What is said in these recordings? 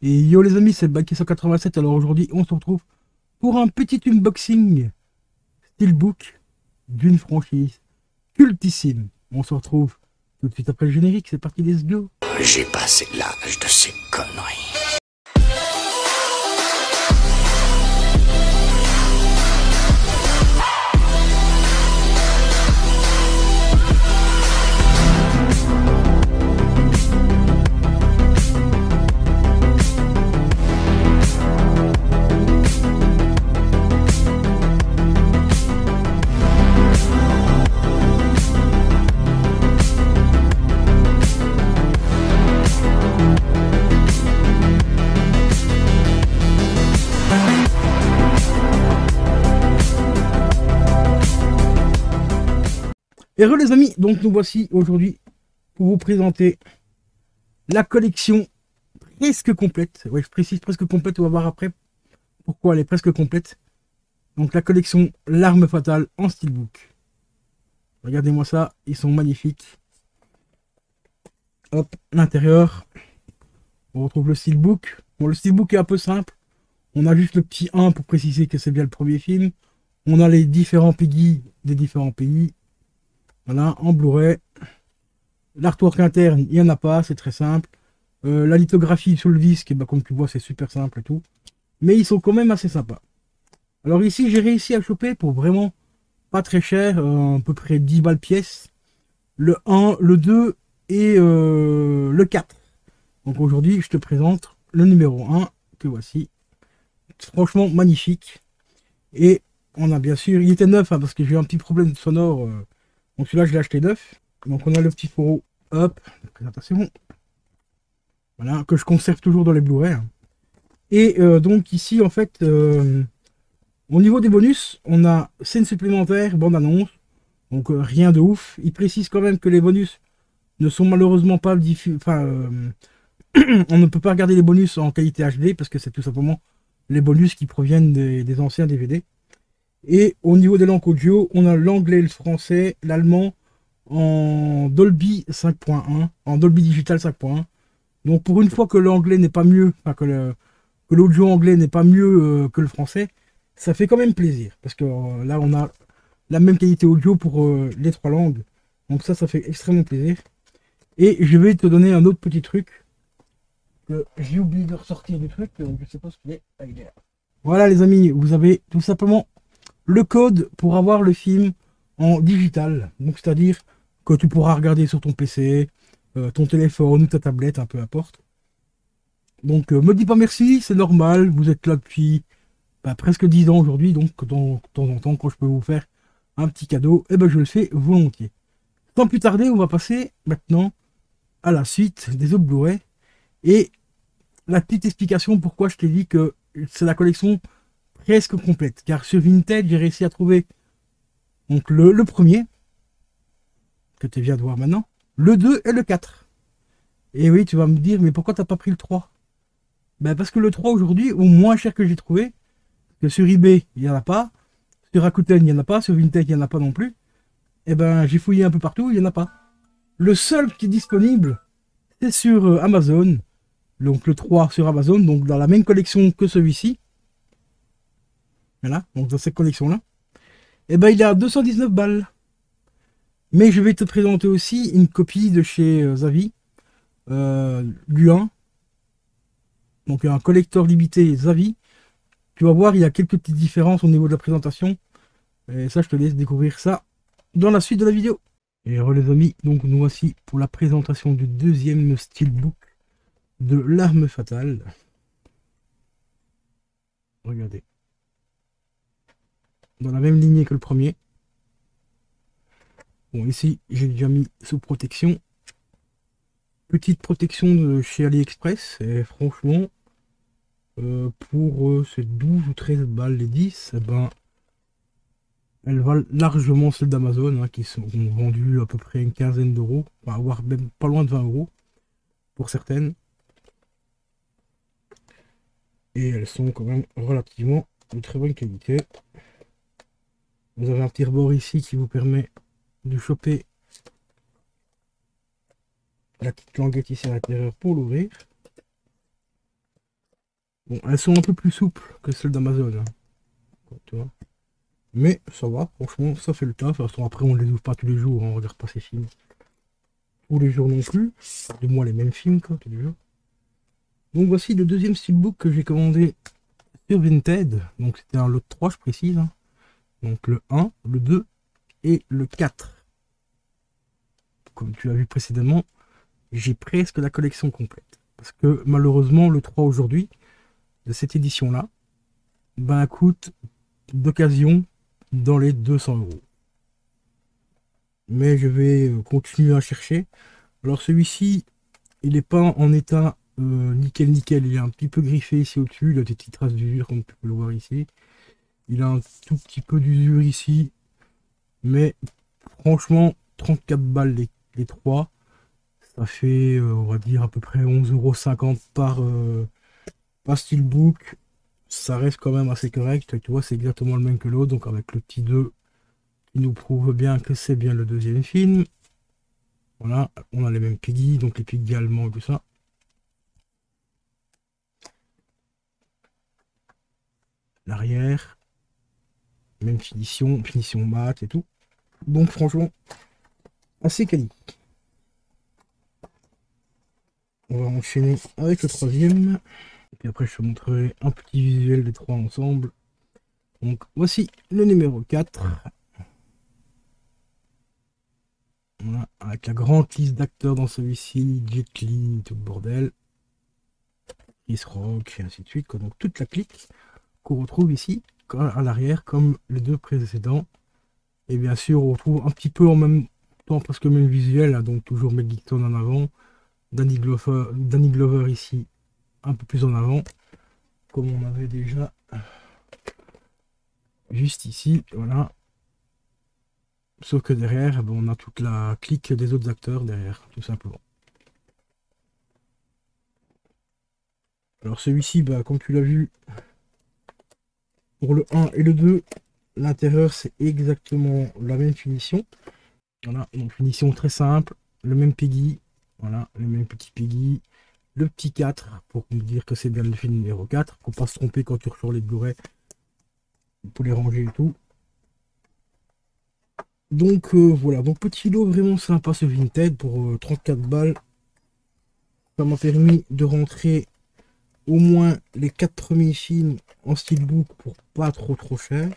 Et yo les amis, c'est Baki 187. Alors aujourd'hui, on se retrouve pour un petit unboxing Steelbook d'une franchise cultissime. On se retrouve tout de suite après le générique. C'est parti, let's go. J'ai passé l'âge de ces conneries. Et re les amis, donc nous voici aujourd'hui pour vous présenter la collection presque complète. Ouais, je précise presque complète, on va voir après pourquoi elle est presque complète. Donc la collection L'Arme Fatale en Steelbook. Regardez-moi ça, ils sont magnifiques. Hop, l'intérieur. On retrouve le Steelbook. Bon, le Steelbook est un peu simple. On a juste le petit 1 pour préciser que c'est bien le premier film. On a les différents Peggy des différents pays. Voilà, en Blu-ray. L'artwork interne, il n'y en a pas, c'est très simple. La lithographie sur le disque, bah, comme tu vois, c'est super simple et tout. Mais ils sont quand même assez sympas. Alors ici, j'ai réussi à choper pour vraiment pas très cher, à peu près 10 balles pièce. Le 1, le 2 et le 4. Donc aujourd'hui, je te présente le numéro 1, que voici. Franchement, magnifique. Et on a bien sûr, il était neuf, hein, parce que j'ai eu un petit problème sonore. Donc celui-là, je l'ai acheté neuf. Donc on a le petit fourreau, hop, de présentation. Voilà, que je conserve toujours dans les Blu-ray. Hein. Et donc ici, en fait, au niveau des bonus, on a scène supplémentaire, bande-annonce. Donc rien de ouf. Il précise quand même que les bonus ne sont malheureusement pas diffusés. Enfin, on ne peut pas regarder les bonus en qualité HD parce que c'est tout simplement les bonus qui proviennent des anciens DVD. Et au niveau des langues audio, on a l'anglais, le français, l'allemand en Dolby 5.1, en Dolby Digital 5.1. Donc pour une fois que l'anglais n'est pas mieux, enfin que l'audio anglais n'est pas mieux que le français, ça fait quand même plaisir. Parce que là, on a la même qualité audio pour les trois langues. Donc ça fait extrêmement plaisir. Et je vais te donner un autre petit truc. Que j'ai oublié de ressortir du truc, donc je sais pas ce qu'il est. Ah, il est là. Voilà les amis, vous avez tout simplement le code pour avoir le film en digital. Donc c'est-à-dire que tu pourras regarder sur ton PC, ton téléphone ou ta tablette, peu importe. Donc me dis pas merci, c'est normal, vous êtes là depuis presque 10 ans aujourd'hui, donc de temps en temps, quand je peux vous faire un petit cadeau, et je le fais volontiers. Sans plus tarder, on va passer maintenant à la suite des autres Blu-ray. Et la petite explication pourquoi je t'ai dit que c'est la collection presque complète. Car sur Vinted, j'ai réussi à trouver donc le premier, que tu viens de voir maintenant, le 2 et le 4. Et oui, tu vas me dire, mais pourquoi t'as pas pris le 3? Parce que le 3 aujourd'hui, au moins cher que j'ai trouvé, que sur eBay, il n'y en a pas, sur Rakuten, il n'y en a pas, sur Vinted, il n'y en a pas non plus, et j'ai fouillé un peu partout, il n'y en a pas. Le seul qui est disponible, c'est sur Amazon, donc le 3 sur Amazon, donc dans la même collection que celui-ci. Voilà, donc dans cette collection-là. Il est à 219 balles. Mais je vais te présenter aussi une copie de chez Zavi, du 1. Donc un collector limité Zavi. Tu vas voir, il y a quelques petites différences au niveau de la présentation. Et ça, je te laisse découvrir ça dans la suite de la vidéo. Et les amis, donc nous voici pour la présentation du deuxième steelbook de L'Arme Fatale. Regardez. Dans la même lignée que le premier. Bon, ici, j'ai déjà mis sous protection. Petite protection de chez AliExpress. Et franchement, pour ces 12 ou 13 balles, les 10, elles valent largement celles d'Amazon, hein, qui sont vendues à peu près une quinzaine d'euros, voire même pas loin de 20 euros pour certaines. Et elles sont quand même relativement de très bonne qualité. Vous avez un petit rebord ici qui vous permet de choper la petite languette ici à l'intérieur pour l'ouvrir. Bon, elles sont un peu plus souples que celles d'Amazon, hein, tu vois. Mais ça va, franchement, ça fait le taf. De toute façon, après, on les ouvre pas tous les jours, hein, on regarde pas ces films. Tous les jours non plus. Du moins les mêmes films, quoi, tous les jours. Donc voici le deuxième steelbook que j'ai commandé sur Vinted. Donc c'était un lot de 3, je précise, hein. Donc le 1, le 2 et le 4. Comme tu as vu précédemment, j'ai presque la collection complète. Parce que malheureusement, le 3 aujourd'hui, de cette édition-là, ben, coûte d'occasion dans les 200 euros. Mais je vais continuer à chercher. Alors celui-ci, il n'est pas en état nickel nickel, il est un petit peu griffé ici au-dessus, il a des petites traces d'usure comme tu peux le voir ici. Il a un tout petit peu d'usure ici, mais franchement 34 balles les 3, ça fait on va dire à peu près 11,50 € par steelbook. Ça reste quand même assez correct, tu vois, c'est exactement le même que l'autre, donc avec le petit 2 qui nous prouve bien que c'est bien le deuxième film. Voilà, on a les mêmes piggy, donc les piggy allemands, tout ça. L'arrière, même finition, finition mat et tout. Donc franchement, assez quali. On va enchaîner avec le troisième. Et puis après, je te montrerai un petit visuel des trois ensemble. Donc voici le numéro 4. Voilà, avec la grande liste d'acteurs dans celui-ci, Jet Li, tout le bordel. Chris Rock, et ainsi de suite. Quoi. Donc toute la clique qu'on retrouve ici, à l'arrière, comme les deux précédents. Et bien sûr, on retrouve un petit peu en même temps, presque le même visuel, hein, donc toujours Mel Gibson en avant, Danny Glover ici, un peu plus en avant, comme on avait déjà juste ici, voilà. Sauf que derrière, bon, on a toute la clique des autres acteurs derrière, tout simplement. Alors celui-ci, bah, comme tu l'as vu, pour le 1 et le 2, l'intérieur c'est exactement la même finition. Voilà, une finition très simple, le même piggy, voilà, le même petit piggy, le petit 4 pour me dire que c'est bien le film numéro 4, pour pas se tromper quand tu ressors les Blu-ray pour les ranger et tout. Donc voilà, donc petit lot vraiment sympa ce Vinted pour 34 balles. Ça m'a permis de rentrer au moins les 4 premiers films en steelbook pour pas trop cher.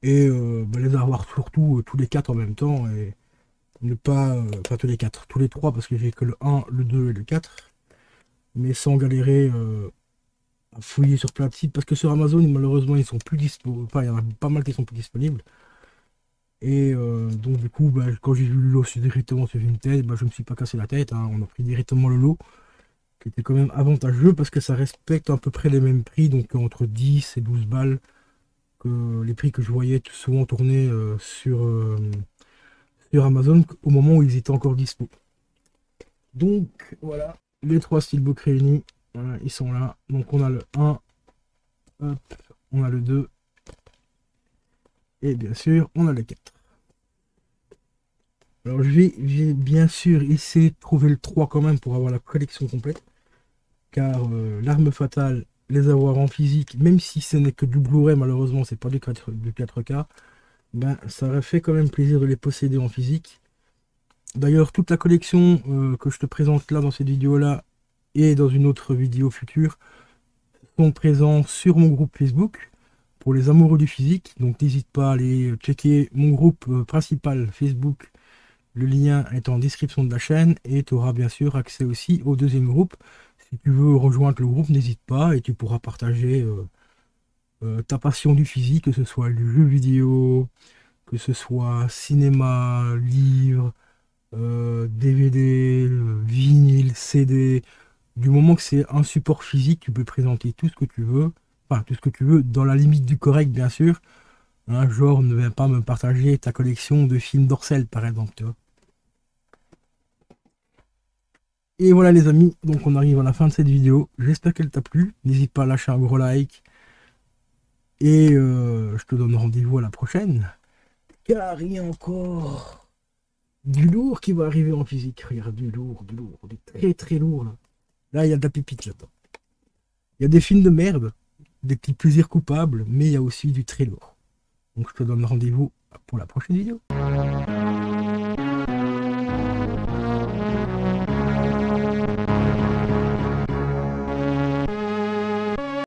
Et bah, les avoir surtout tous les 4 en même temps et ne pas, enfin tous les 4, tous les 3 parce que j'ai que le 1, le 2 et le 4. Mais sans galérer à fouiller sur plein de sites parce que sur Amazon malheureusement ils sont plus disponibles, enfin il y en a pas mal qui sont plus disponibles. Et donc du coup bah, quand j'ai vu le lot directement sur Vinted, bah, je me suis pas cassé la tête, hein. On a pris directement le lot qui était quand même avantageux parce que ça respecte à peu près les mêmes prix, donc entre 10 et 12 balles que les prix que je voyais souvent tourner sur Amazon au moment où ils étaient encore dispo. Donc voilà, les trois steelbooks réunis, voilà, ils sont là. Donc on a le 1, hop, on a le 2 et bien sûr on a le 4. Alors je vais bien sûr essayer de trouver le 3 quand même pour avoir la collection complète. Car l'arme fatale, les avoir en physique, même si ce n'est que du Blu-ray, malheureusement c'est pas du 4K, ben ça aurait fait quand même plaisir de les posséder en physique. D'ailleurs toute la collection que je te présente là dans cette vidéo là et dans une autre vidéo future sont présents sur mon groupe Facebook pour les amoureux du physique. Donc n'hésite pas à aller checker mon groupe principal Facebook. Le lien est en description de la chaîne et tu auras bien sûr accès aussi au deuxième groupe. Si tu veux rejoindre le groupe, n'hésite pas et tu pourras partager ta passion du physique, que ce soit le jeu vidéo, que ce soit cinéma, livre, DVD, vinyle, CD. Du moment que c'est un support physique, tu peux présenter tout ce que tu veux. Enfin, tout ce que tu veux, dans la limite du correct, bien sûr. Hein, genre, ne viens pas me partager ta collection de films d'Orcel, par exemple, tu vois. Et voilà les amis, donc on arrive à la fin de cette vidéo. J'espère qu'elle t'a plu. N'hésite pas à lâcher un gros like. Et je te donne rendez-vous à la prochaine. Car il y a encore du lourd qui va arriver en physique. Regarde, du lourd, du très très lourd là. Là, il y a de la pépite là-dedans. Il y a des films de merde, des petits plaisirs coupables, mais il y a aussi du très lourd. Donc je te donne rendez-vous pour la prochaine vidéo.